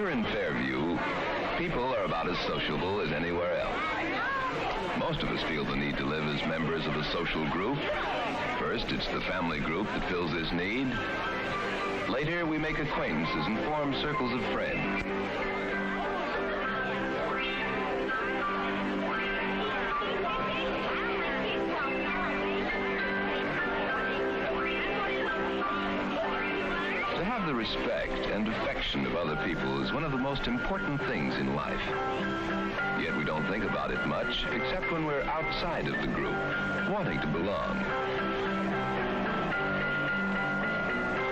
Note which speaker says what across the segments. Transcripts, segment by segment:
Speaker 1: Here in Fairview, people are about as sociable as anywhere else. Most of us feel the need to live as members of a social group. First, it's the family group that fills this need. Later, we make acquaintances and form circles of friends. To have the respect and affection of other people is one of the most important things in life. Yet we don't think about it much, except when we're outside of the group, wanting to belong.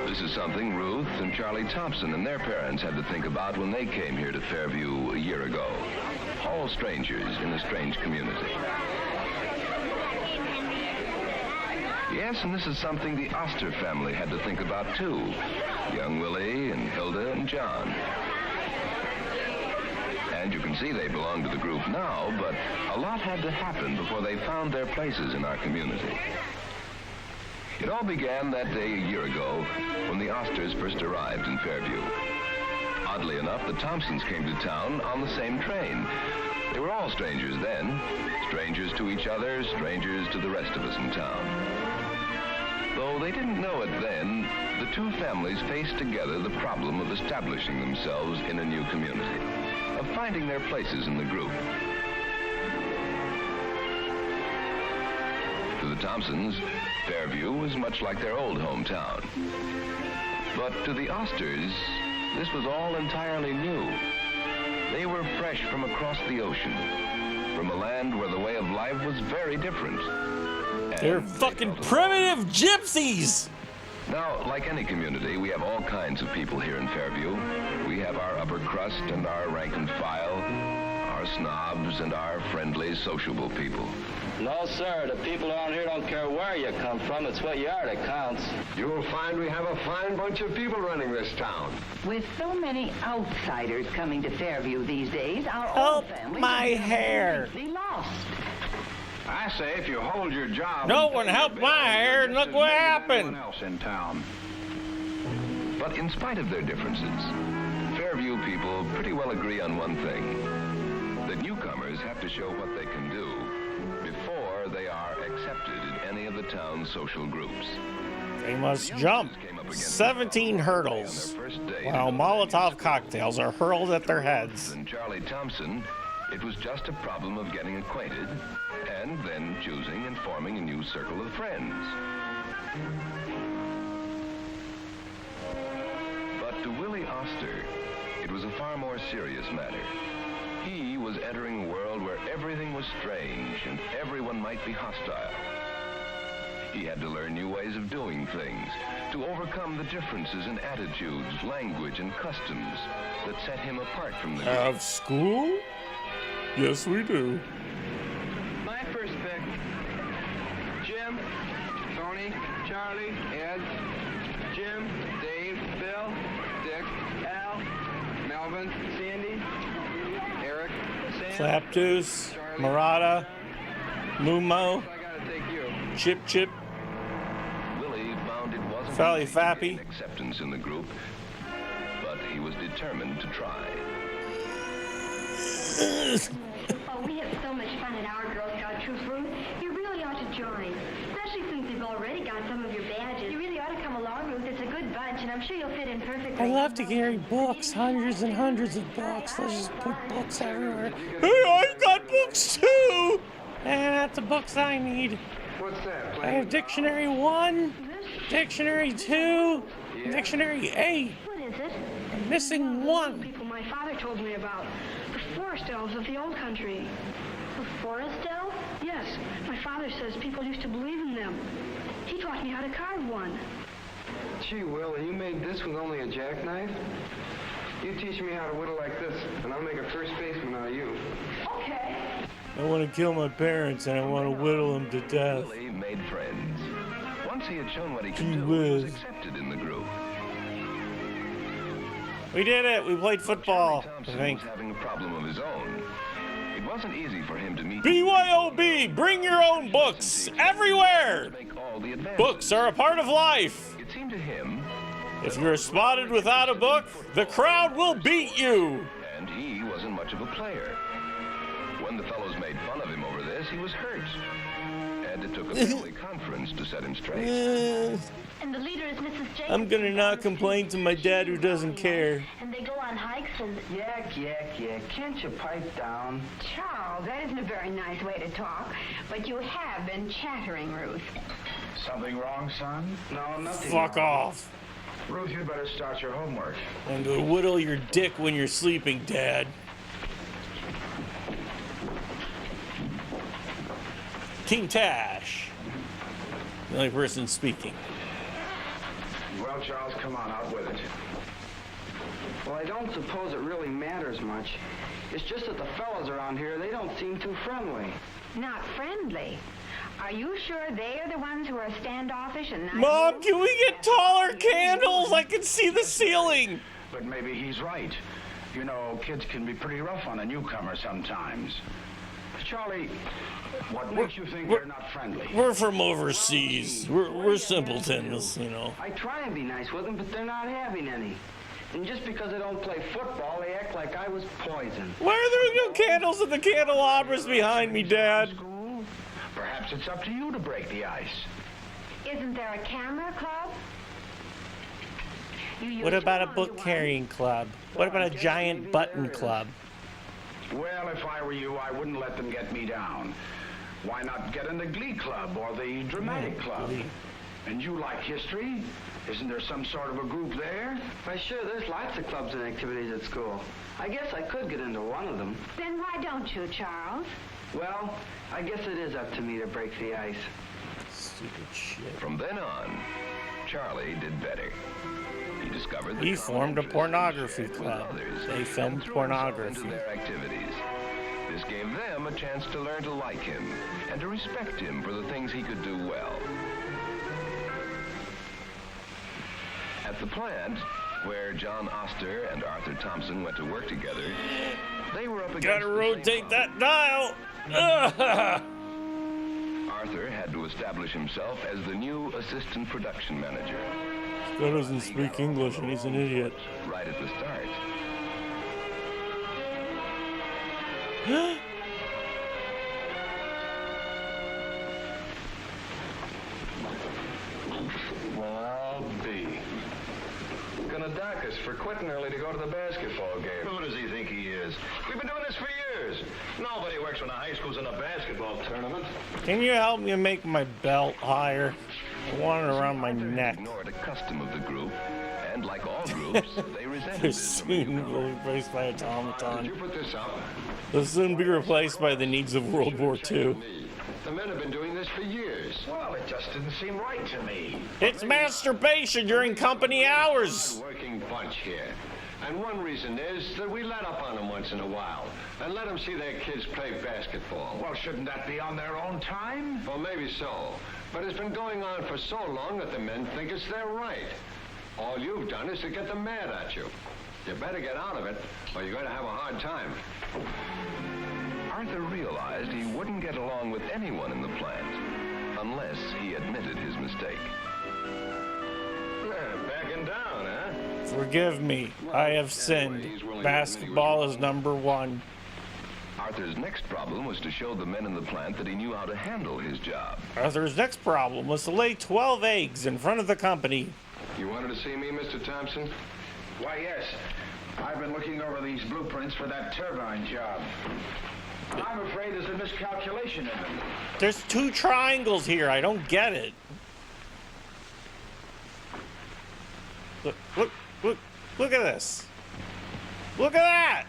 Speaker 1: This is something Ruth and Charlie Thompson and their parents had to think about when they came here to Fairview a year ago. All strangers in a strange community. Yes, and this is something the Oster family had to think about too. Young Willie and Hilda and John. And you can see they belong to the group now, but a lot had to happen before they found their places in our community. It all began that day a year ago when the Osters first arrived in Fairview. Oddly enough, the Thompsons came to town on the same train. They were all strangers then, strangers to each other, strangers to the rest of us in town. Though they didn't know it then, the two families faced together the problem of establishing themselves in a new community, of finding their places in the group. To the Thompsons, Fairview was much like their old hometown. But to the Osters, this was all entirely new. They were fresh from across the ocean, from a land where the way of life was very different.
Speaker 2: They're fucking primitive gypsies!
Speaker 1: Now, like any community, we have all kinds of people here in Fairview. We have our upper crust and our rank and file, our snobs and our friendly, sociable people.
Speaker 3: No, sir. The people around here don't care where you come from. It's what you are that counts.
Speaker 4: You'll find we have a fine bunch of people running this town.
Speaker 5: With so many outsiders coming to Fairview these days, our
Speaker 2: Help
Speaker 5: old families
Speaker 2: my
Speaker 5: are
Speaker 2: hair.
Speaker 5: completely lost.
Speaker 4: I say if you hold your job...
Speaker 2: No one helped my hair, and look what happened.
Speaker 4: Else in town.
Speaker 1: But in spite of their differences, Fairview people pretty well agree on one thing. The newcomers have to show what they can do before they are accepted in any of the town's social groups.
Speaker 2: They must jump 17 hurdles while Molotov cocktails are hurled at their heads.
Speaker 1: And Charlie Thompson, it was just a problem of getting acquainted and then choosing and forming a new circle of friends. But to Willie Oster, it was a far more serious matter. He was entering a world where everything was strange and everyone might be hostile. He had to learn new ways of doing things, to overcome the differences in attitudes, language, and customs that set him apart from the group.
Speaker 2: Have school? Yes, we do.
Speaker 6: My first pick, Jim, Tony, Charlie, Ed, Jim, Dave, Bill, Dick, Al, Melvin, Sandy, Eric, Sam,
Speaker 2: Claptus, Murata, Mumo,
Speaker 6: I gotta take you.
Speaker 2: Chip Chip,
Speaker 1: Willie found it wasn't
Speaker 2: Fally
Speaker 1: easy to
Speaker 2: Fappy.
Speaker 1: gain acceptance in the group, but he was determined to try.
Speaker 7: Oh, we have so much fun in our Girl Scout troop room. You really ought to join, especially since you've already got some of your badges. You really ought to come along, Ruth. It's a good bunch, and I'm sure you'll fit in perfectly.
Speaker 2: I love to carry books, hundreds and hundreds of books. Let's just put books everywhere. Hey, I've got books too! And that's the books I need.
Speaker 4: What's that?
Speaker 2: I have Dictionary 1, Dictionary 2, Dictionary 8.
Speaker 7: What is it?
Speaker 2: I'm missing 1.
Speaker 7: People my father told me about. The forest elves of the old country. The forest elves? Yes. My father says people used to believe in them. He taught me how to carve one.
Speaker 6: Gee, Will, you made this with only a jackknife? You teach me how to whittle like this, and I'll make a first baseman out of you.
Speaker 7: Okay.
Speaker 2: I want to kill my parents and I want to whittle them to death.
Speaker 1: Willie made friends. Once he had shown what he could
Speaker 2: Gee
Speaker 1: do, he was
Speaker 2: whiz.
Speaker 1: accepted in the group.
Speaker 2: We did it. We played football,
Speaker 1: Charlie
Speaker 2: I
Speaker 1: Thompson
Speaker 2: think.
Speaker 1: was having a problem of his own. It wasn't easy for him to meet...
Speaker 2: BYOB, bring your own books everywhere.
Speaker 1: Make all the advances.
Speaker 2: Books are a part of life.
Speaker 1: It seemed to him
Speaker 2: If you're spotted without a book, the crowd will beat you.
Speaker 1: And he wasn't much of a player. When the fellows made fun of him over this, he was hurt. And it took a family conference to set him straight.
Speaker 7: And the leader is Mrs. Jacobs.
Speaker 2: I'm gonna not complain to my dad who doesn't care.
Speaker 7: And they go on hikes and...
Speaker 3: Yak. Can't you pipe down?
Speaker 5: Charles, that isn't a very nice way to talk, but you have been chattering, Ruth.
Speaker 8: Something wrong, son?
Speaker 3: No, nothing.
Speaker 2: Fuck off.
Speaker 8: Ruth, you'd better start your homework.
Speaker 2: And go whittle your dick when you're sleeping, Dad. King Tash. The only person speaking.
Speaker 8: Well, Charles, come on, out with it.
Speaker 3: Well, I don't suppose it really matters much. It's just that the fellas around here, they don't seem too friendly.
Speaker 5: Not friendly. Are you sure they are the ones who are standoffish and not
Speaker 2: Mom,
Speaker 5: you?
Speaker 2: can we get taller candles? I can see the ceiling.
Speaker 8: But maybe he's right. You know, kids can be pretty rough on a newcomer sometimes. Charlie, what makes you think they're not friendly?
Speaker 2: We're from overseas. We're simpletons, you know.
Speaker 3: I try and be nice with them, but they're not having any. And just because I don't play football, they act like I was poison.
Speaker 2: Why are there no candles in the candelabras behind me, Dad?
Speaker 8: School? Perhaps it's up to you to break the ice.
Speaker 5: Isn't there a camera club? You used
Speaker 2: What
Speaker 5: to
Speaker 2: about a
Speaker 5: belong to
Speaker 2: book
Speaker 5: one.
Speaker 2: carrying club? What about a giant button club?
Speaker 8: Well, if I were you, I wouldn't let them get me down. Why not get in the Glee Club or the Dramatic Club?
Speaker 2: Glee.
Speaker 8: And you like history? Isn't there some sort of a group there?
Speaker 3: Why, sure, there's lots of clubs and activities at school. I guess I could get into one of them.
Speaker 5: Then why don't you, Charles?
Speaker 3: Well, I guess it is up to me to break the ice.
Speaker 2: Stupid shit.
Speaker 1: From then on, Charlie did better. He discovered
Speaker 2: He
Speaker 1: the
Speaker 2: formed a
Speaker 1: common
Speaker 2: pornography
Speaker 1: interests he shared with
Speaker 2: club.
Speaker 1: others
Speaker 2: They
Speaker 1: and
Speaker 2: filmed
Speaker 1: threw himself
Speaker 2: pornography.
Speaker 1: into their activities. This gave them a chance to learn to like him and to respect him for the things he could do well. At the plant, where John Oster and Arthur Thompson went to work together, they were up against
Speaker 2: Gotta
Speaker 1: the same
Speaker 2: rotate
Speaker 1: problem.
Speaker 2: that dial. Ugh.
Speaker 1: Arthur had to establish himself as the new assistant production manager.
Speaker 2: Scott doesn't speak English and he's an idiot.
Speaker 1: Right at the start.
Speaker 4: Well, I'll be. Gonna dock us for quitting early to go to the basketball game.
Speaker 9: Who does he think he is? We've been doing this for years. Nobody works when the high school's in a basketball tournament.
Speaker 2: Can you help me make my belt higher? I want it around my
Speaker 1: Arthur had
Speaker 2: neck.
Speaker 1: ignored a custom of the group, and like all groups, they resented
Speaker 2: They're
Speaker 1: it.
Speaker 2: soon will be replaced by
Speaker 4: Did
Speaker 2: automaton.
Speaker 4: you put this up?
Speaker 2: They'll soon be replaced by the needs of World War II.
Speaker 4: The men have been doing this for years.
Speaker 8: Well, it just didn't seem right to me.
Speaker 2: It's masturbation during company hours.
Speaker 9: Working bunch here. And one reason is that we let up on them once in a while and let them see their kids play basketball.
Speaker 8: Well, shouldn't that be on their own time?
Speaker 9: Well, maybe so. But it's been going on for so long that the men think it's their right. All you've done is to get them mad at you. You better get out of it, or you're going to have a hard time.
Speaker 1: Arthur realized he wouldn't get along with anyone in the plant unless he admitted his mistake.
Speaker 9: Backing down, huh?
Speaker 2: Forgive me. I have sinned. Basketball is number one.
Speaker 1: Arthur's next problem was to show the men in the plant that he knew how to handle his job.
Speaker 2: Arthur's next problem was to lay 12 eggs in front of the company.
Speaker 4: You wanted to see me, Mr. Thompson?
Speaker 8: Why, yes. I've been looking over these blueprints for that turbine job. I'm afraid there's a miscalculation in them.
Speaker 2: There's 2 triangles here. I don't get it. Look at this. Look at that.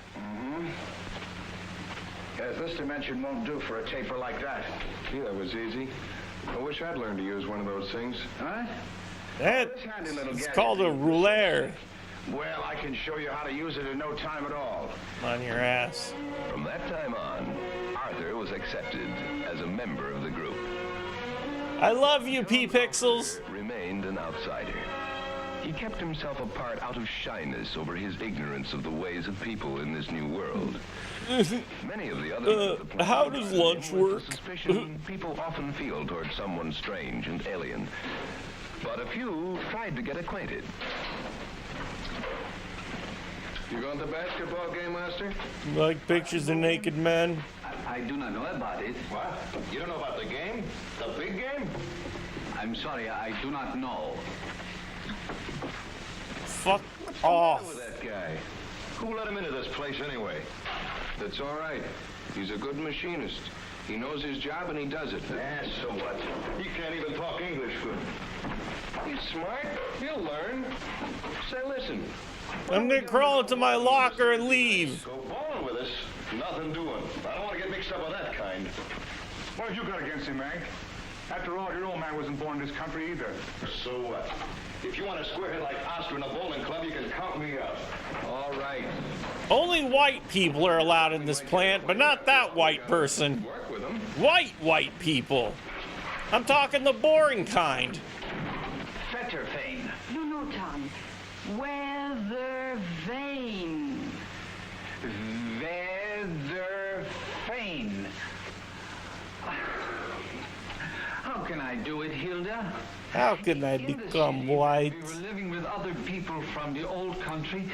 Speaker 8: Yes, this dimension won't do for a taper like that.
Speaker 4: Gee, that was easy. I wish I'd learned to use one of those things.
Speaker 8: Huh?
Speaker 2: It's called a rouleur.
Speaker 8: Well, I can show you how to use it in no time at all.
Speaker 2: On your ass.
Speaker 1: From that time on, Arthur was accepted as a member of the group.
Speaker 2: I love you, P-Pixels.
Speaker 1: Remained an outsider. He kept himself apart out of shyness over his ignorance of the ways of people in this new world. Many of the others of the plant
Speaker 2: how does lunch
Speaker 1: with the
Speaker 2: work?
Speaker 1: suspicion people often feel toward someone strange and alien. But a few tried to get acquainted.
Speaker 4: You going to the basketball game, Master?
Speaker 2: Like pictures of naked men.
Speaker 8: I do not know about it.
Speaker 4: What? You don't know about the game? The big game?
Speaker 8: I'm sorry, I do not know.
Speaker 2: Fuck
Speaker 4: What's
Speaker 2: off.
Speaker 4: the matter with that guy? Who let him into this place anyway? That's all right. He's a good machinist. He knows his job and he does it. So what? He can't even talk English good. He's smart. He'll learn. Say, listen.
Speaker 2: I'm gonna crawl into my locker and leave.
Speaker 4: Go bowling with us. Nothing doing. I don't want to get mixed up with that kind.
Speaker 10: What have you got against him, Hank? After all, your old man wasn't born in this country either.
Speaker 4: So what? If you want a squarehead like Oscar in a bowling club, you can count me out. All right.
Speaker 2: Only white people are allowed in this plant, but not that white person.
Speaker 4: Work with him.
Speaker 2: White people. I'm talking the boring kind.
Speaker 8: Fetterfane.
Speaker 5: No, Tom. Weathervane.
Speaker 8: Featherfane. How can I do it, Hilda?
Speaker 2: How can I become white?
Speaker 8: We were living with other people from the old country.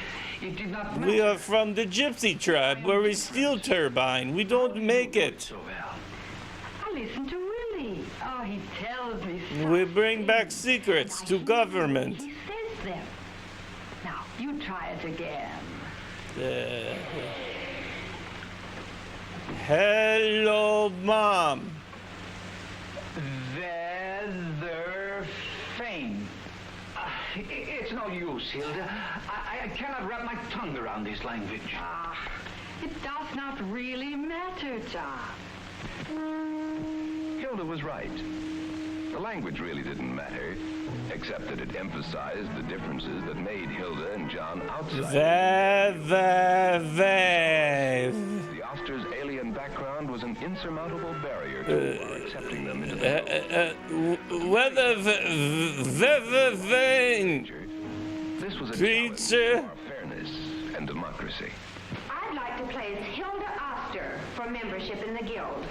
Speaker 8: It did not matter.
Speaker 2: We are from the gypsy tribe, where we steal turbine. We don't make it.
Speaker 8: So well.
Speaker 5: I listen to Willie. Oh, he tells me so.
Speaker 2: We bring back secrets to government.
Speaker 5: He says them. Now, you try it again.
Speaker 2: Hello, Mom.
Speaker 8: Featherfane. It's no use, Hilda. I cannot wrap my tongue around this language.
Speaker 5: It does not really matter, Tom.
Speaker 1: Hilda was right. The language really didn't matter, except that it emphasized the differences that made Hilda and John outsiders. The Oster's alien background was an insurmountable barrier to accepting them into the This was a challenge for fairness and democracy.
Speaker 7: I'd like to play as Hilda Oster for membership in the guild.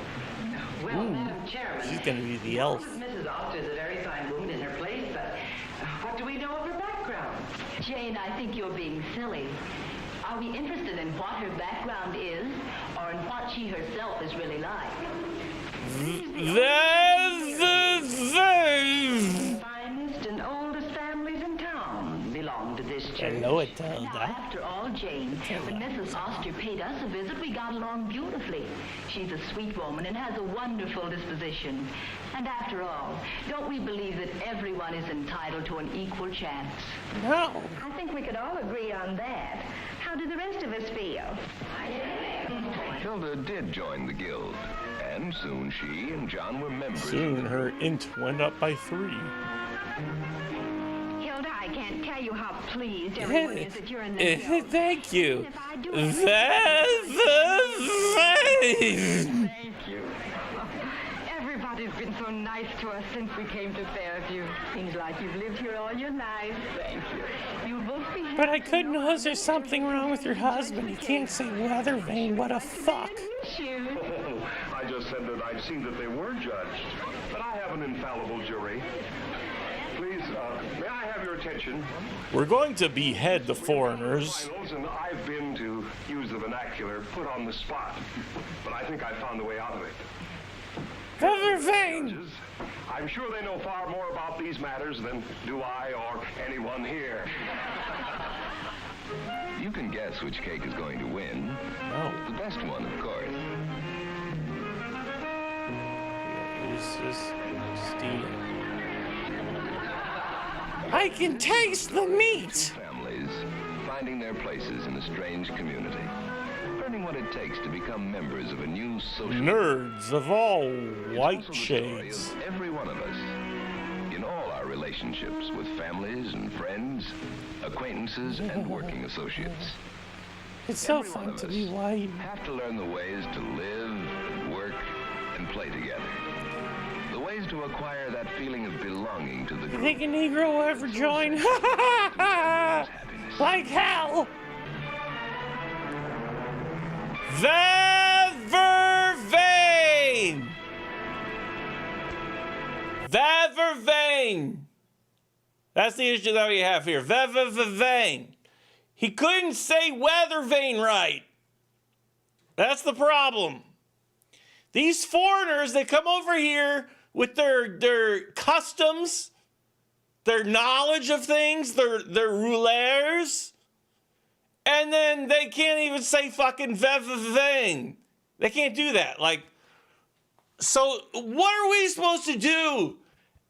Speaker 11: Well, Madam Chairman,
Speaker 2: She's gonna be the elf.
Speaker 11: Mrs. Oster is a very fine woman in her place, but what do we know of her background?
Speaker 5: Jane, I think you're being silly. Are we interested in what her background is, or in what she herself is really like? The finest and oldest families in town belong to this church.
Speaker 2: Hello, Hilda.
Speaker 5: Now, after all, Jane, when Mrs. Oster paid us a visit, we got along beautifully. She's a sweet woman and has a wonderful disposition. And after all, don't we believe that everyone is entitled to an equal chance?
Speaker 2: No.
Speaker 7: I think we could all agree on that. How do the rest of us feel?
Speaker 1: Hilda did join the guild, and soon she and John were members.
Speaker 2: Soon her int went up by 3.
Speaker 7: Hilda, I can't tell you how pleased everyone is that you're in the guild.
Speaker 2: Thank you.
Speaker 7: Thank you. Everybody's been so nice to us since we came to Fairview. Seems like you've lived here all your life. Thank you. You'll both be happy.
Speaker 2: But I couldn't know there's something wrong with your husband. You can't say Weathervane. What a fuck.
Speaker 10: I just said that I'd seen that they were judged, but I have an infallible jury. Please, may I have your attention?
Speaker 2: We're going to behead the foreigners.
Speaker 10: And I've been, to use the vernacular, put on the spot, but I think I found a way out of it.
Speaker 2: Weathervane!
Speaker 10: I'm sure they know far more about these matters than do I or anyone here.
Speaker 1: You can guess which cake is going to win.
Speaker 2: No.
Speaker 1: The best one, of course.
Speaker 2: It's just stealing. I can taste the meat!
Speaker 1: Families finding their places in a strange community. Learning what it takes to become members of a new social
Speaker 2: Nerds of all white
Speaker 1: It's also the story
Speaker 2: shades.
Speaker 1: of every one of us in all our relationships with families and friends, acquaintances and working associates.
Speaker 2: It's so
Speaker 1: Every one
Speaker 2: fun
Speaker 1: of
Speaker 2: to
Speaker 1: us
Speaker 2: be white.
Speaker 1: have to learn the ways to live, work, and play together. The ways to acquire that feeling of belonging to the
Speaker 2: You
Speaker 1: group.
Speaker 2: think a Negro will ever join? Like hell! Weathervane! Weathervane! That's the issue that we have here. Weathervane. He couldn't say weather vane right. That's the problem. These foreigners, they come over here with their customs, their knowledge of things, their rouleurs, and then they can't even say fucking vane. They can't do that. Like, so what are we supposed to do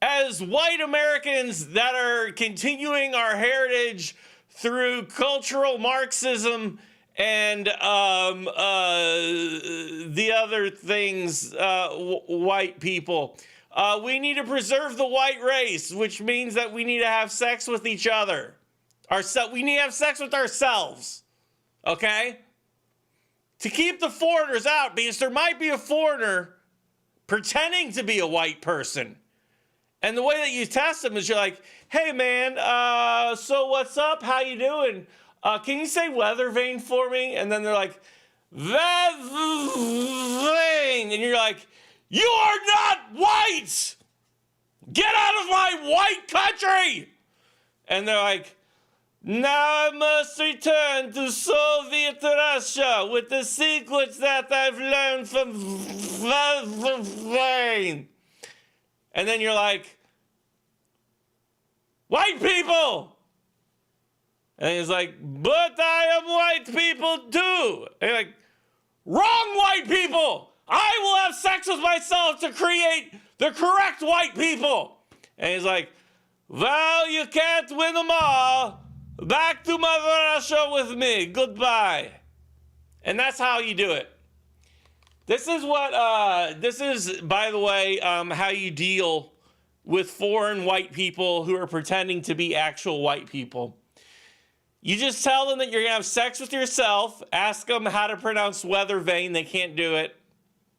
Speaker 2: as white Americans that are continuing our heritage through cultural Marxism and the other things, white people? We need to preserve the white race, which means that we need to have sex with each other. We need to have sex with ourselves, okay? To keep the foreigners out, because there might be a foreigner pretending to be a white person. And the way that you test them is you're like, hey man, so what's up? How you doing? Can you say weather vane for me? And then they're like, weather vane. And you're like, you are not white! Get out of my white country! And they're like, now I must return to Soviet Russia with the secrets that I've learned from Vane. And then you're like, white people! And he's like, but I am white people too. And you're like, wrong white people! I will have sex with myself to create the correct white people. And he's like, well, you can't win them all. Back to Mother Russia with me. Goodbye. And that's how you do it. This is, by the way, how you deal with foreign white people who are pretending to be actual white people. You just tell them that you're going to have sex with yourself. Ask them how to pronounce weather vane. They can't do it.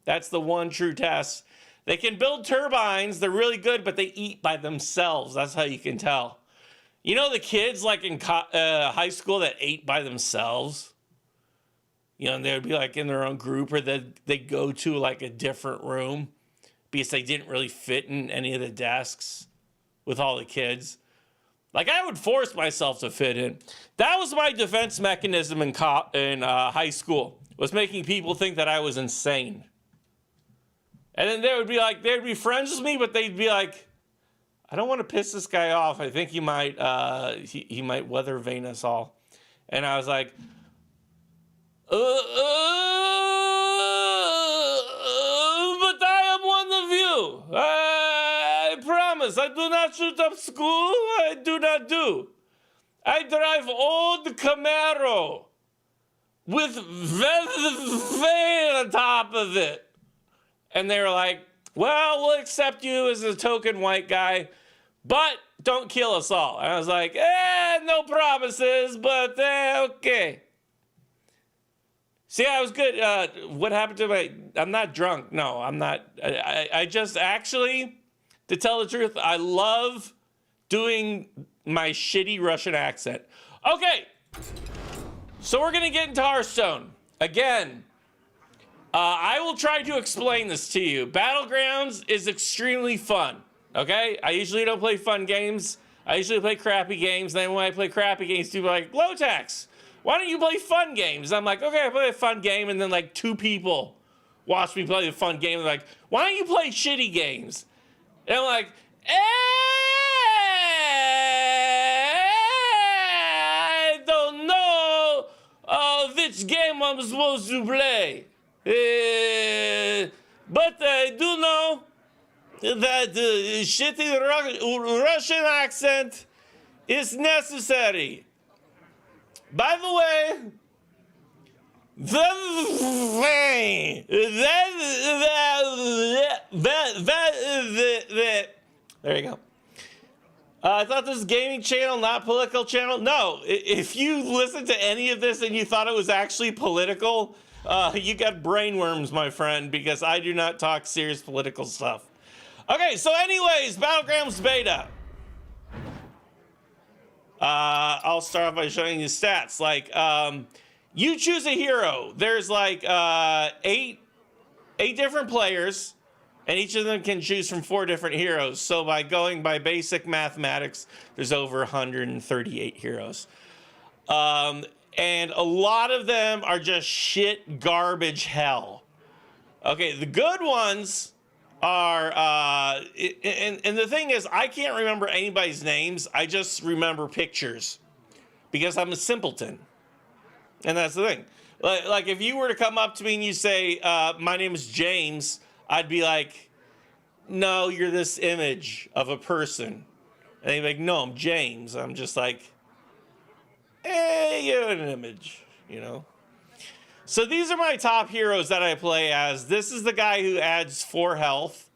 Speaker 2: That's the one true test. They can build turbines. They're really good, but they eat by themselves. That's how you can tell. You know the kids like in high school that ate by themselves? You know, and they would be like in their own group, or they'd go to like a different room because they didn't really fit in any of the desks with all the kids. Like, I would force myself to fit in. That was my defense mechanism in high school, was making people think that I was insane. And then they would be like, they'd be friends with me, but they'd be like, I don't want to piss this guy off. I think he might weather vane us all. And I was like, but I am one of you. I promise, I do not shoot up school. I do not do. I drive old Camaro with vane on top of it. And they were like, well, we'll accept you as a token white guy, but don't kill us all. And I was like, no promises, but okay. See, I was good. What happened to I'm not drunk. No, I'm not. I just actually, to tell the truth, I love doing my shitty Russian accent. Okay, so we're going to get into Hearthstone. Again, I will try to explain this to you. Battlegrounds is extremely fun, okay? I usually don't play fun games. I usually play crappy games. Then when I play crappy games, people are like, low tax, why don't you play fun games? I'm like, okay, I play a fun game. And then like 2 people watch me play the fun game. They're like, why don't you play shitty games? And I'm like, I don't know which game I'm supposed to play. But I do know that shitty Russian accent is necessary. By the way, there you go. I thought this was a gaming channel, not political channel. No, if you listen to any of this and you thought it was actually political, you got brainworms, my friend, because I do not talk serious political stuff. Okay, so anyways, Battlegrounds beta. I'll start off by showing you stats. Like, you choose a hero. There's like 8 different players, and each of them can choose from 4 different heroes. So by going by basic mathematics, there's over 138 heroes. And a lot of them are just shit garbage hell. Okay, the good ones are, and the thing is, I can't remember anybody's names. I just remember pictures because I'm a simpleton. And that's the thing. Like if you were to come up to me and you say, my name is James, I'd be like, no, you're this image of a person. And they'd be like, no, I'm James. I'm just like, you're an image, you know? So these are my top heroes that I play as. This is the guy who adds 4 health.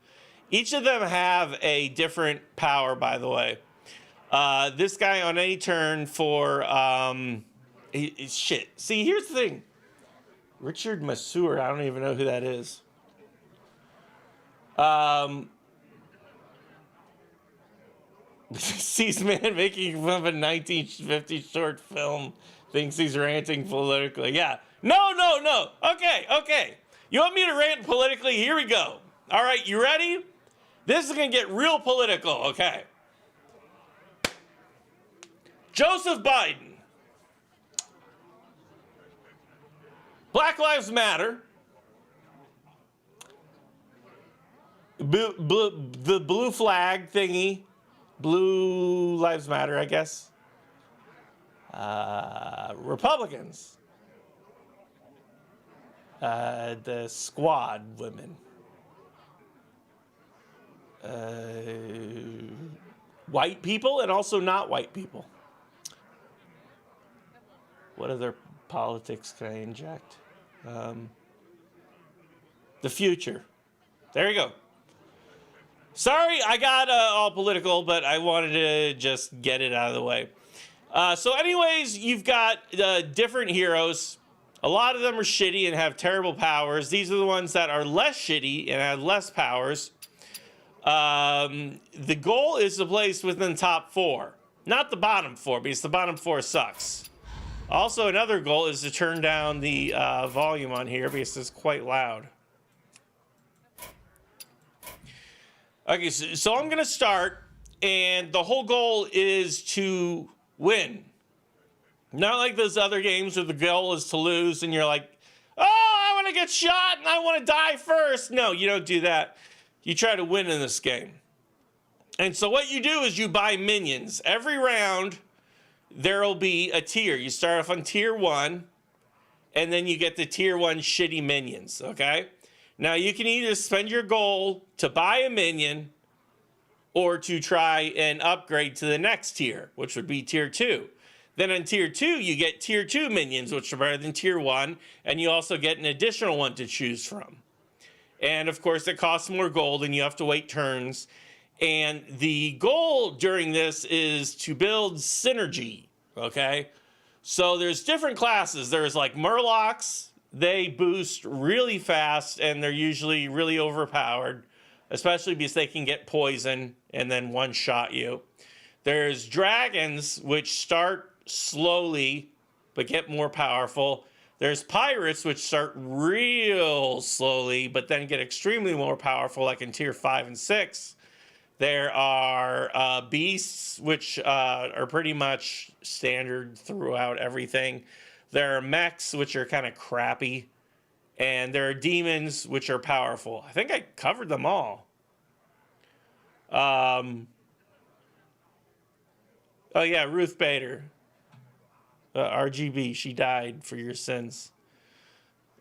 Speaker 2: Each of them have a different power, by the way. This guy on any turn for, shit. See, here's the thing. Richard Masur, I don't even know who that is. Sees man making fun of a 1950s short film, thinks he's ranting politically. Yeah. No. Okay. You want me to rant politically? Here we go. All right, you ready? This is going to get real political, okay? Joseph Biden. Black Lives Matter. The blue flag thingy. Blue Lives Matter, I guess. Republicans. The squad women. White people and also not white people. What other politics can I inject? The future. There you go. Sorry, I got all political, but I wanted to just get it out of the way. So anyways, you've got different heroes. A lot of them are shitty and have terrible powers. These are the ones that are less shitty and have less powers. The goal is to place within the top 4. Not the bottom 4, because the bottom 4 sucks. Also, another goal is to turn down the volume on here, because it's quite loud. Okay, so I'm going to start, and the whole goal is to win. Not like those other games where the goal is to lose, and you're like, oh, I want to get shot, and I want to die first. No, you don't do that. You try to win in this game. And so what you do is you buy minions. Every round, there'll be a tier. You start off on tier 1, and then you get the tier 1 shitty minions, okay? Now, you can either spend your gold to buy a minion or to try and upgrade to the next tier, which would be tier 2. Then on tier 2, you get tier 2 minions, which are better than tier 1, and you also get an additional one to choose from. And, of course, it costs more gold, and you have to wait turns. And the goal during this is to build synergy, okay? So there's different classes. There's, like, Murlocs. They boost really fast, and they're usually really overpowered, especially because they can get poison and then one-shot you. There's dragons, which start slowly but get more powerful. There's pirates, which start real slowly but then get extremely more powerful, like in tier 5 and 6. There are beasts, which are pretty much standard throughout everything. There are mechs, which are kind of crappy. And there are demons, which are powerful. I think I covered them all. Oh, yeah, Ruth Bader. RGB, she died for your sins.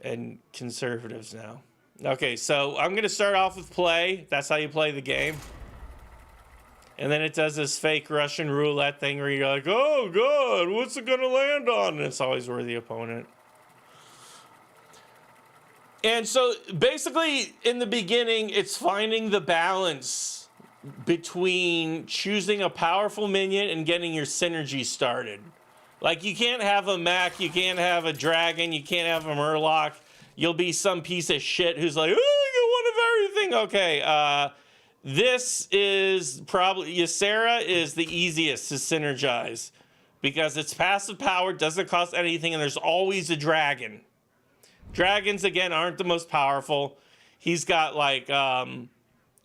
Speaker 2: And conservatives now. Okay, so I'm going to start off with play. That's how you play the game. And then it does this fake Russian roulette thing where you're like, oh, God, what's it going to land on? And it's always where the opponent. And so basically in the beginning, it's finding the balance between choosing a powerful minion and getting your synergy started. Like, you can't have a mech, you can't have a dragon, you can't have a murloc. You'll be some piece of shit who's like, oh, you get one of everything. Okay, this is probably, Ysera is the easiest to synergize because it's passive power, doesn't cost anything, and there's always a dragon. Dragons, again, aren't the most powerful. He's got, like,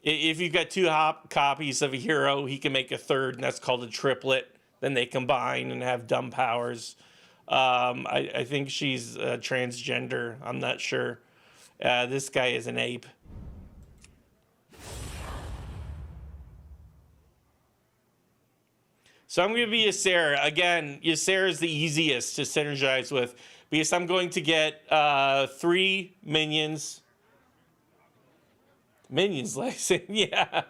Speaker 2: if you've got 2 copies of a hero, he can make a third, and that's called a triplet. Then they combine and have dumb powers. I think she's transgender. I'm not sure. This guy is an ape. So I'm going to be Ysera. Again, Ysera is the easiest to synergize with because I'm going to get 3 minions. Minions, like saying, yeah.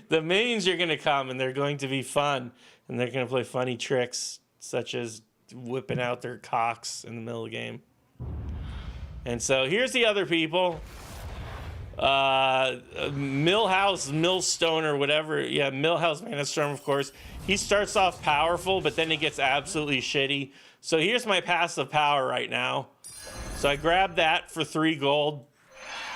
Speaker 2: The minions are going to come and they're going to be fun. And they're going to play funny tricks, such as whipping out their cocks in the middle of the game. And so here's the other people. Millstone or whatever. Yeah, Millhouse Manastorm, of course. He starts off powerful, but then he gets absolutely shitty. So here's my passive power right now. So I grab that for 3 gold,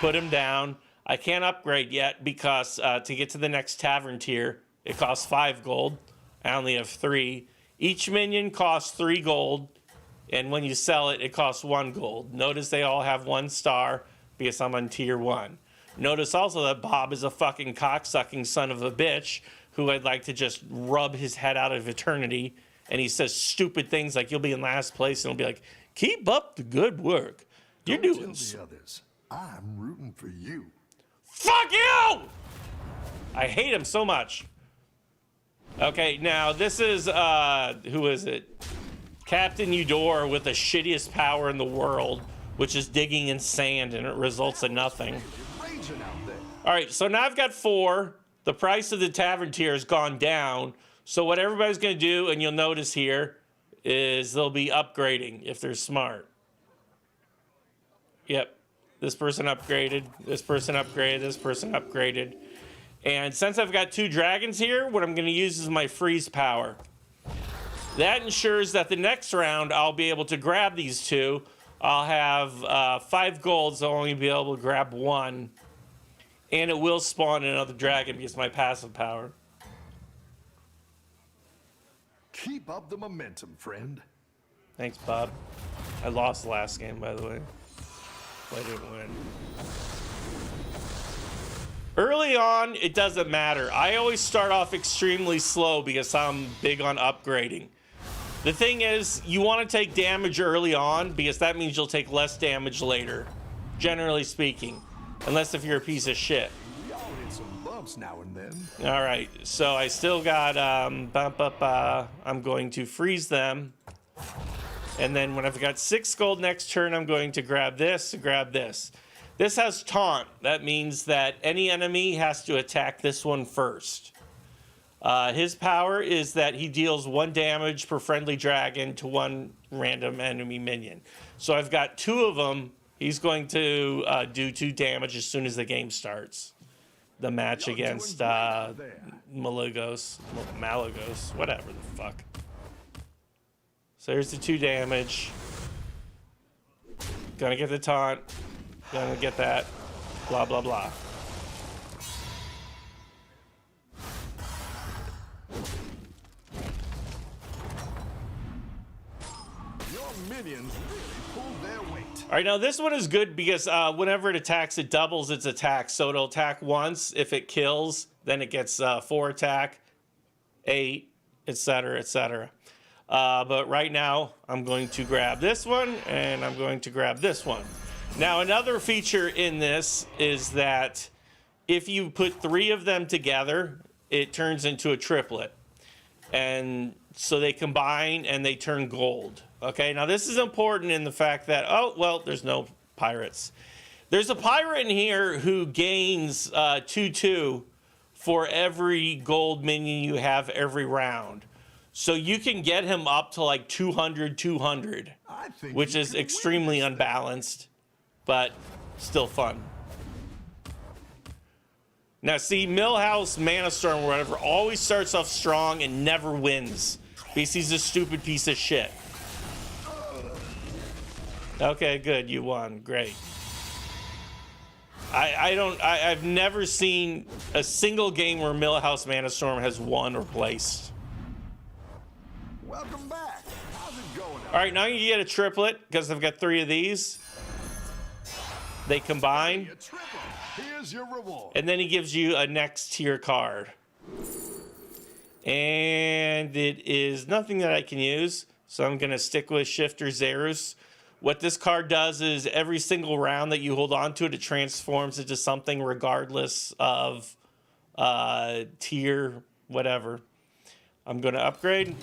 Speaker 2: put him down. I can't upgrade yet because to get to the next tavern tier, it costs 5 gold. I only have 3. Each minion costs 3 gold, and when you sell it, it costs 1 gold. Notice they all have 1 star because I'm on tier 1. Notice also that Bob is a fucking cocksucking son of a bitch who I'd like to just rub his head out of eternity. And he says stupid things like, you'll be in last place, and he'll be like, keep up the good work. You're doing
Speaker 12: the others. I'm rooting for you.
Speaker 2: Fuck you! I hate him so much. Okay, now this is, who is it? Captain Eudor with the shittiest power in the world, which is digging in sand, and it results in nothing. All right, so now I've got 4. The price of the tavern tier has gone down. So what everybody's going to do, and you'll notice here, is they'll be upgrading if they're smart. Yep. This person upgraded. This person upgraded. This person upgraded. And since I've got 2 dragons here, what I'm going to use is my freeze power. That ensures that the next round I'll be able to grab these 2. I'll have 5 gold, so I'll only be able to grab 1. And it will spawn another dragon because of my passive power.
Speaker 12: Keep up the momentum, friend.
Speaker 2: Thanks, Bob. I lost the last game, by the way. I didn't win. Early on, it doesn't matter. I always start off extremely slow because I'm big on upgrading. The thing is, you want to take damage early on because that means you'll take less damage later, generally speaking. Unless if you're a piece of shit.
Speaker 12: We all hit some bumps now and then.
Speaker 2: All right, so I still got I'm going to freeze them, and then when I've got 6 gold next turn, I'm going to grab this. This has taunt. That means that any enemy has to attack this one first. His power is that he deals 1 damage per friendly dragon to 1 random enemy minion. So I've got 2 of them. He's going to do 2 damage as soon as the game starts. The match against Malagos, whatever the fuck. So here's the 2 damage. Gonna get the taunt. Gonna get that. Blah, blah, blah.
Speaker 12: Your minions really pulled their weight.
Speaker 2: All right, now this one is good because whenever it attacks, it doubles its attack. So it'll attack once. If it kills, then it gets 4 attack, 8, etc., etc. But right now, I'm going to grab this one, and I'm going to grab this one. Now, another feature in this is that if you put 3 of them together, it turns into a triplet. And so they combine and they turn gold. Okay, now this is important in the fact that, oh, well, there's no pirates. There's a pirate in here who gains 2/2 for every gold minion you have every round. So you can get him up to like 200, which is extremely unbalanced, but still fun. Now, see, Millhouse Manastorm or whatever always starts off strong and never wins because he's a stupid piece of shit. Okay, good, you won, great. I've never seen a single game where Millhouse Manastorm has won or placed.
Speaker 12: Welcome back. How's it going?
Speaker 2: All right, now you get a triplet because I've got 3 of these. They combine.
Speaker 12: Here's your reward.
Speaker 2: And then he gives you a next tier card. And it is nothing that I can use. So I'm going to stick with Shifter Zerus. What this card does is every single round that you hold on to it, it transforms into something regardless of tier, whatever. I'm going to upgrade,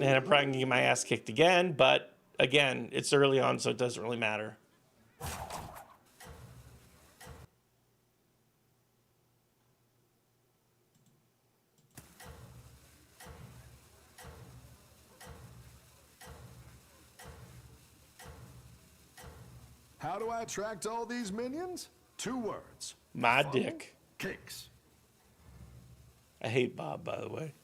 Speaker 2: and I'm probably going to get my ass kicked again, but again, it's early on, so it doesn't really matter.
Speaker 12: How do I attract all these minions? 2 words.
Speaker 2: My
Speaker 12: Funnel
Speaker 2: dick.
Speaker 12: Cakes.
Speaker 2: I hate Bob, by the way.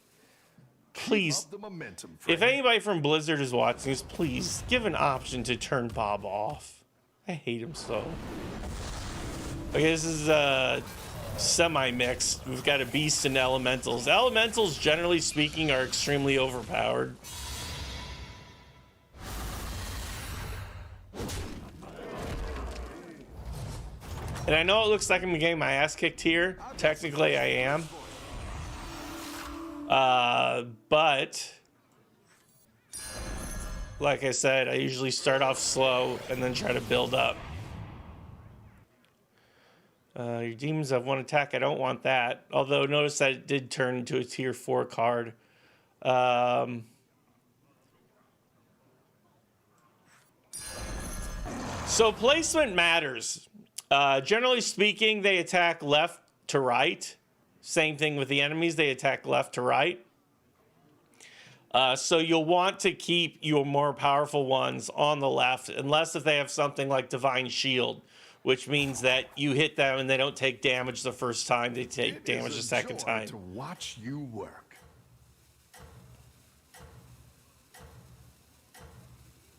Speaker 2: Please,
Speaker 12: Keep up the momentum,
Speaker 2: if
Speaker 12: friend.
Speaker 2: anybody from Blizzard is watching this, please give an option to turn Bob off. I hate him so. Okay, this is semi-mixed. We've got a Beast and Elementals. Elementals, generally speaking, are extremely overpowered. And I know it looks like I'm getting my ass kicked here. Technically, I am. But like I said, I usually start off slow and then try to build up. Your demons have 1 attack. I don't want that. Although notice that it did turn into a tier 4 card. So placement matters. Generally speaking, they attack left to right. Same thing with the enemies. They attack left to right. So you'll want to keep your more powerful ones on the left, unless if they have something like Divine Shield, which means that you hit them and they don't take damage the first time. They take damage the second time.
Speaker 12: To watch you work.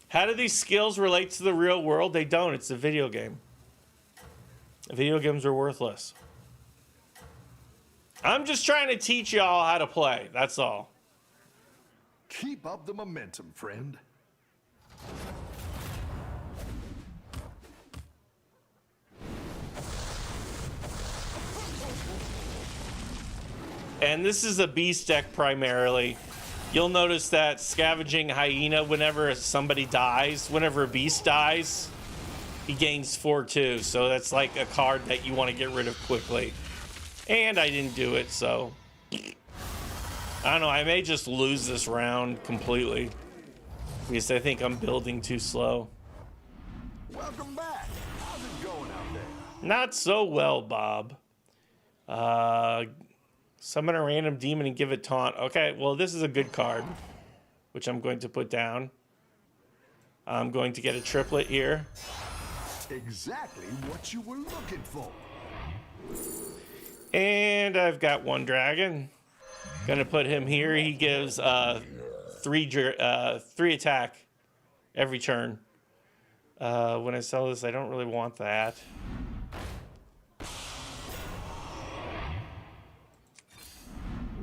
Speaker 2: How do these skills relate to the real world? They don't. It's a video game. Video games are worthless. I'm just trying to teach y'all how to play. That's all.
Speaker 12: Keep up the momentum, friend.
Speaker 2: And this is a beast deck primarily. You'll notice that Scavenging Hyena, whenever somebody dies, whenever a beast dies, he gains 4/2. So that's like a card that you want to get rid of quickly. And I didn't do it, so I don't know. I may just lose this round completely because I think I'm building too slow.
Speaker 12: Welcome back. How's it going out there?
Speaker 2: Not so well, Bob. Summon a random demon and give it taunt. Okay, well, this is a good card, which I'm going to put down. I'm going to get a triplet here.
Speaker 12: Exactly what you were looking for.
Speaker 2: And I've got 1 dragon. Gonna put him here. He gives 3 attack every turn. When I sell this, I don't really want that.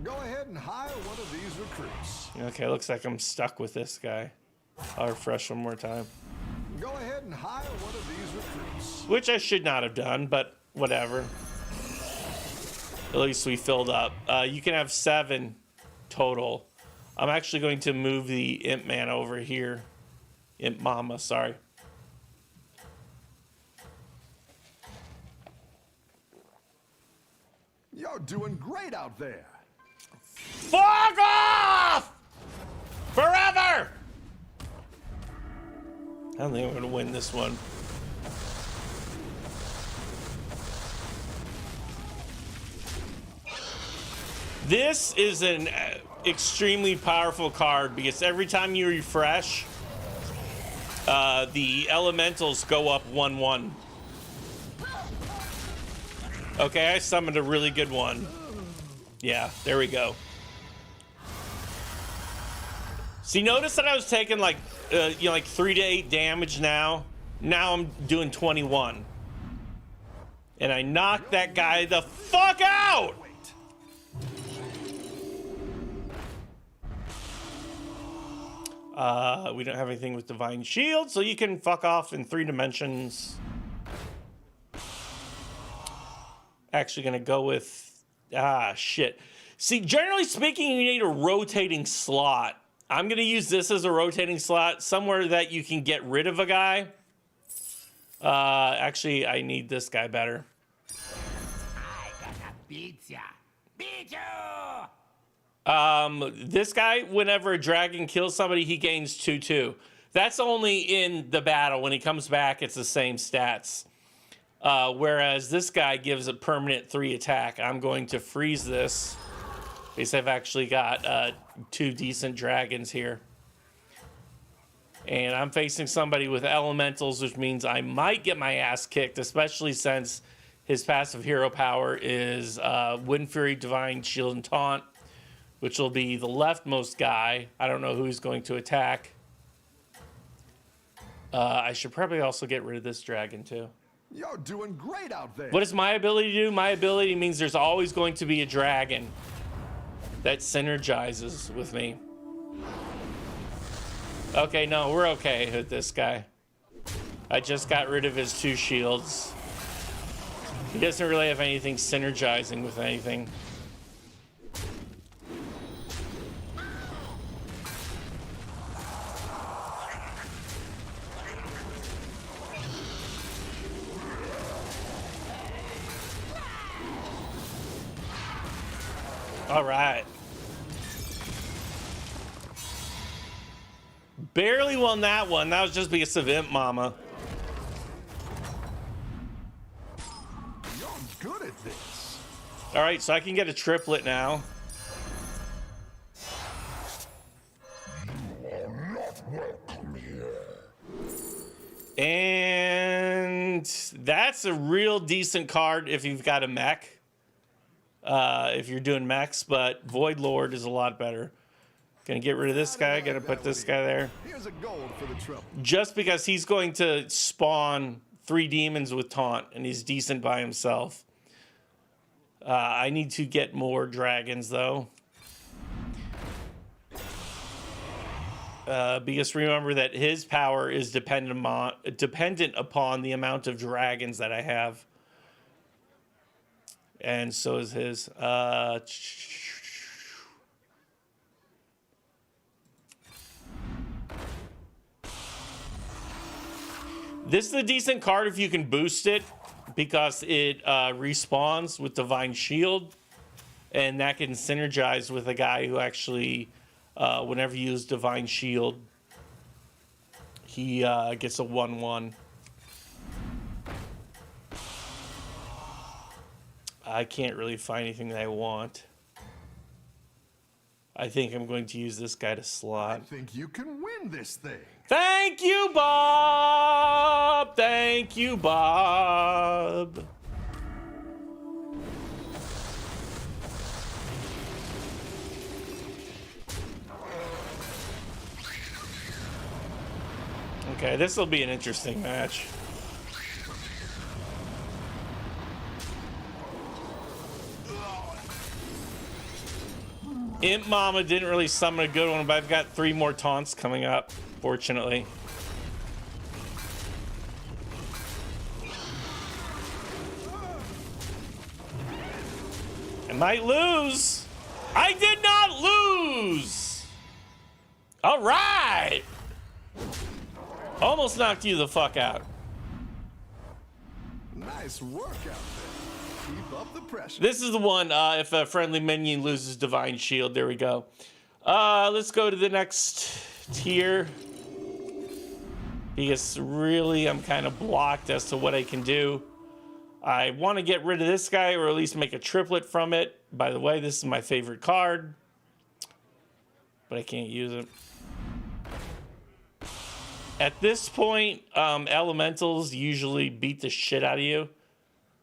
Speaker 12: Go ahead and hire one of these recruits.
Speaker 2: Okay, looks like I'm stuck with this guy. I'll refresh one more time.
Speaker 12: Go ahead and hire one of these recruits.
Speaker 2: Which I should not have done, but whatever. At least we filled up. You can have 7 total. I'm actually going to move the Imp Man over here. Imp Mama, sorry.
Speaker 12: You're doing great out there.
Speaker 2: Fuck off! Forever! I don't think I'm going to win this one. This is an extremely powerful card because every time you refresh, the elementals go up 1/1. Okay, I summoned a really good one. Yeah, there we go. See, notice that I was taking like 3 to 8 damage now. Now I'm doing 21. And I knocked that guy the fuck out! We don't have anything with Divine Shield, so you can fuck off in 3 dimensions. Actually gonna go with... shit. See, generally speaking, you need a rotating slot. I'm going to use this as a rotating slot, somewhere that you can get rid of a guy. Actually, I need this guy better. This guy, whenever a dragon kills somebody, he gains 2/2. That's only in the battle. When he comes back, it's the same stats. Whereas this guy gives a permanent 3 attack. I'm going to freeze this because I've actually got 2 decent dragons here. And I'm facing somebody with elementals, which means I might get my ass kicked, especially since his passive hero power is Wind Fury, Divine Shield, and Taunt, which will be the leftmost guy. I don't know who he's going to attack. I should probably also get rid of this dragon, too.
Speaker 12: You're doing great out there.
Speaker 2: What does my ability do? My ability means there's always going to be a dragon that synergizes with me. Okay, no, we're okay with this guy. I just got rid of his 2 shields. He doesn't really have anything synergizing with anything. All right. Barely won that one. That was just because of Imp Mama.
Speaker 12: You're good at this.
Speaker 2: All right, so I can get a triplet now.
Speaker 12: You are not welcome here.
Speaker 2: And that's a real decent card if you've got a mech. If you're doing mechs, but Void Lord is a lot better. Gonna get rid of this guy, gonna put this guy there.
Speaker 12: Here's a gold for the trouble.
Speaker 2: Just because he's going to spawn 3 demons with Taunt, and he's decent by himself. I need to get more dragons, though. Because remember that his power is dependent upon the amount of dragons that I have. And so is his. This is a decent card if you can boost it, because it respawns with Divine Shield, and that can synergize with a guy who actually, whenever you use Divine Shield, he gets a 1/1. I can't really find anything that I want. I think I'm going to use this guy to slot.
Speaker 12: I think you can win this thing.
Speaker 2: Thank you, Bob. Thank you, Bob. Okay, this will be an interesting match. Imp Mama didn't really summon a good one, but I've got 3 more taunts coming up, fortunately. I might lose. I did not lose. All right. Almost knocked you the fuck out.
Speaker 12: Nice work out there. Keep up the pressure.
Speaker 2: This is the one, if a friendly minion loses Divine Shield. There we go. Let's go to the next tier. Because really, I'm kind of blocked as to what I can do. I want to get rid of this guy, or at least make a triplet from it. By the way, this is my favorite card. But I can't use it. At this point, elementals usually beat the shit out of you.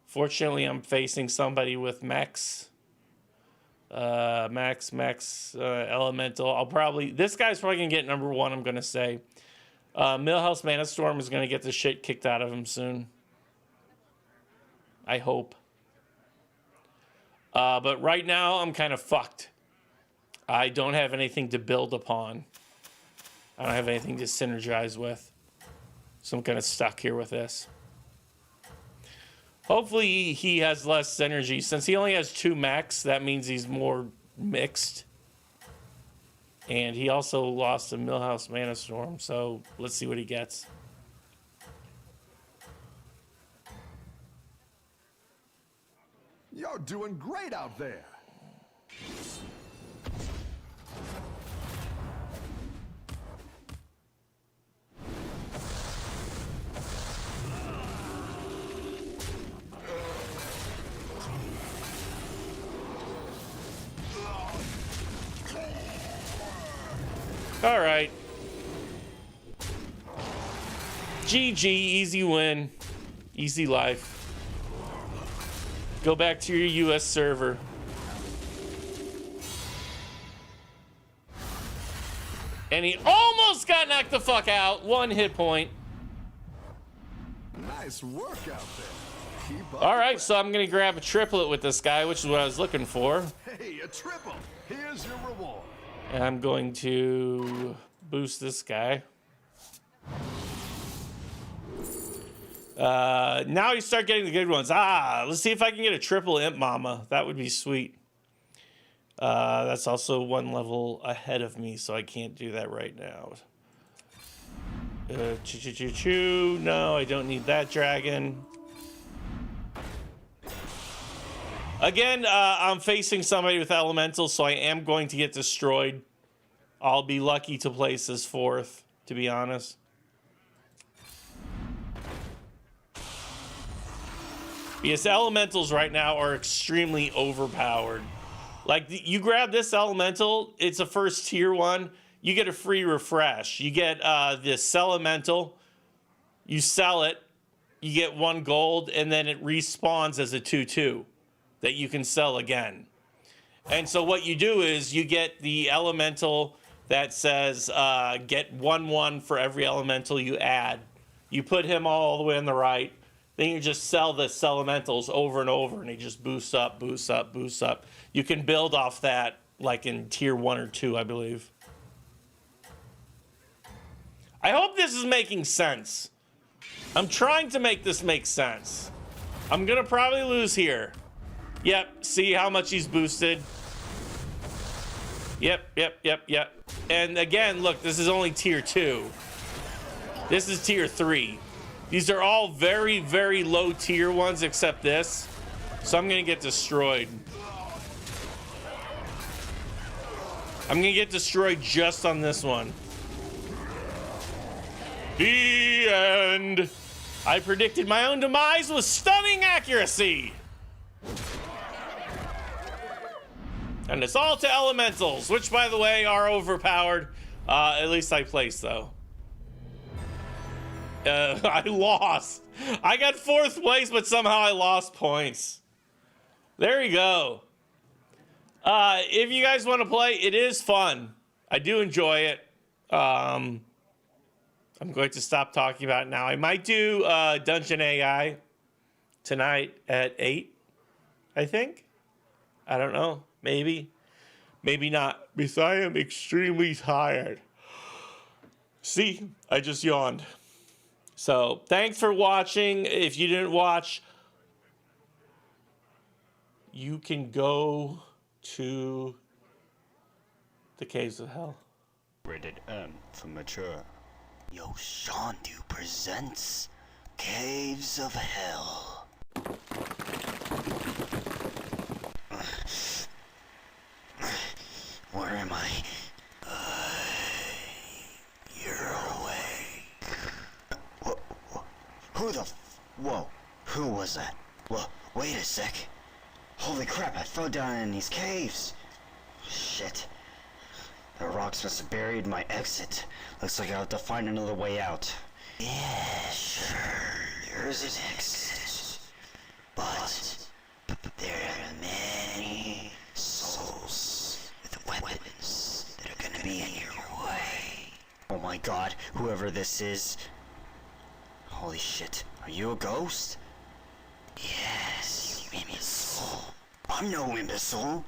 Speaker 2: Fortunately, I'm facing somebody with mechs. Elemental. This guy's probably going to get number 1, I'm going to say. Millhouse Mana Storm is going to get the shit kicked out of him soon. I hope. But right now, I'm kind of fucked. I don't have anything to build upon. I don't have anything to synergize with. So I'm kind of stuck here with this. Hopefully he has less synergy. Since he only has 2 mechs, that means he's more mixed. And he also lost a Millhouse Mana Storm, so let's see what he gets.
Speaker 12: You're doing great out there.
Speaker 2: All right. GG, easy win. Easy life. Go back to your US server. And he almost got knocked the fuck out. 1 hit point.
Speaker 12: Nice work out there. Keep up.
Speaker 2: All right, so I'm going to grab a triplet with this guy, which is what I was looking for.
Speaker 12: Hey, a triple. Here's your reward.
Speaker 2: And I'm going to boost this guy. Now you start getting the good ones. Let's see if I can get a triple Imp Mama. That would be sweet. That's also 1 level ahead of me, so I can't do that right now. No, I don't need that dragon. Again, I'm facing somebody with elementals, so I am going to get destroyed. I'll be lucky to place this 4th, to be honest. Because elementals right now are extremely overpowered. Like, you grab this elemental, it's a first tier one, you get a free refresh. You get this elemental, you sell it, you get 1 gold, and then it respawns as a 2/2 that you can sell again. And so what you do is you get the elemental that says get 1/1 for every elemental you add. You put him all the way on the right. Then you just sell the elementals over and over, and he just boosts up, boosts up, boosts up. You can build off that like in tier 1 or 2, I believe. I hope this is making sense. I'm trying to make this make sense. I'm gonna probably lose here. Yep, see how much he's boosted. Yep. And again, look, this is only tier 2. This is tier 3. These are all very, very low tier ones except this. So I'm gonna get destroyed. I'm gonna get destroyed just on this one. The end. I predicted my own demise with stunning accuracy. And it's all to elementals, which by the way are overpowered. At least I placed though. I lost. I got 4th place, but somehow I lost points. There you go. If you guys want to play, it is fun. I do enjoy it. I'm going to stop talking about it now. I might do Dungeon AI tonight at 8, I think. I don't know. Maybe. Maybe not. Because I am extremely tired. See? I just yawned. So, thanks for watching. If you didn't watch, you can go to the Caves of Hell.
Speaker 13: Rated M for mature. Yoshandu presents Caves of Hell. Where am I? You're awake. Who the whoa, who was that? Well, wait a sec. Holy crap, I fell down in these caves. Shit. The rocks must have buried my exit. Looks like I'll have to find another way out. Yeah, sure, there's an exit. But there are many souls with weapons that are gonna be in your way. Oh my god, whoever this is. Holy shit, are you a ghost? Yes, you imbecile. I'm no imbecile.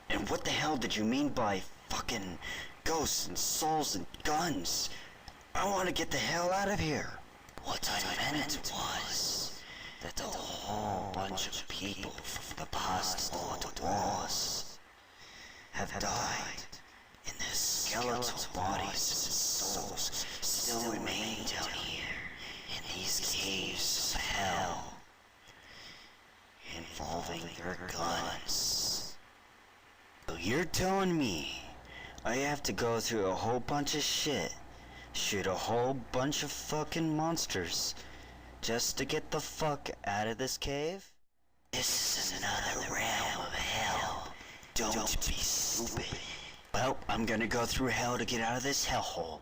Speaker 13: And what the hell did you mean by fucking ghosts and souls and guns? I want to get the hell out of here. What I meant was that a whole bunch of people from the past Lord Wars have died in this skeletal bodies and souls still remain down here in these caves of hell, involving their guns. So you're telling me I have to go through a whole bunch of shit, shoot a whole bunch of fucking monsters, just to get the fuck out of this cave? This is another realm of hell. Don't be stupid. Well, I'm gonna go through hell to get out of this hellhole.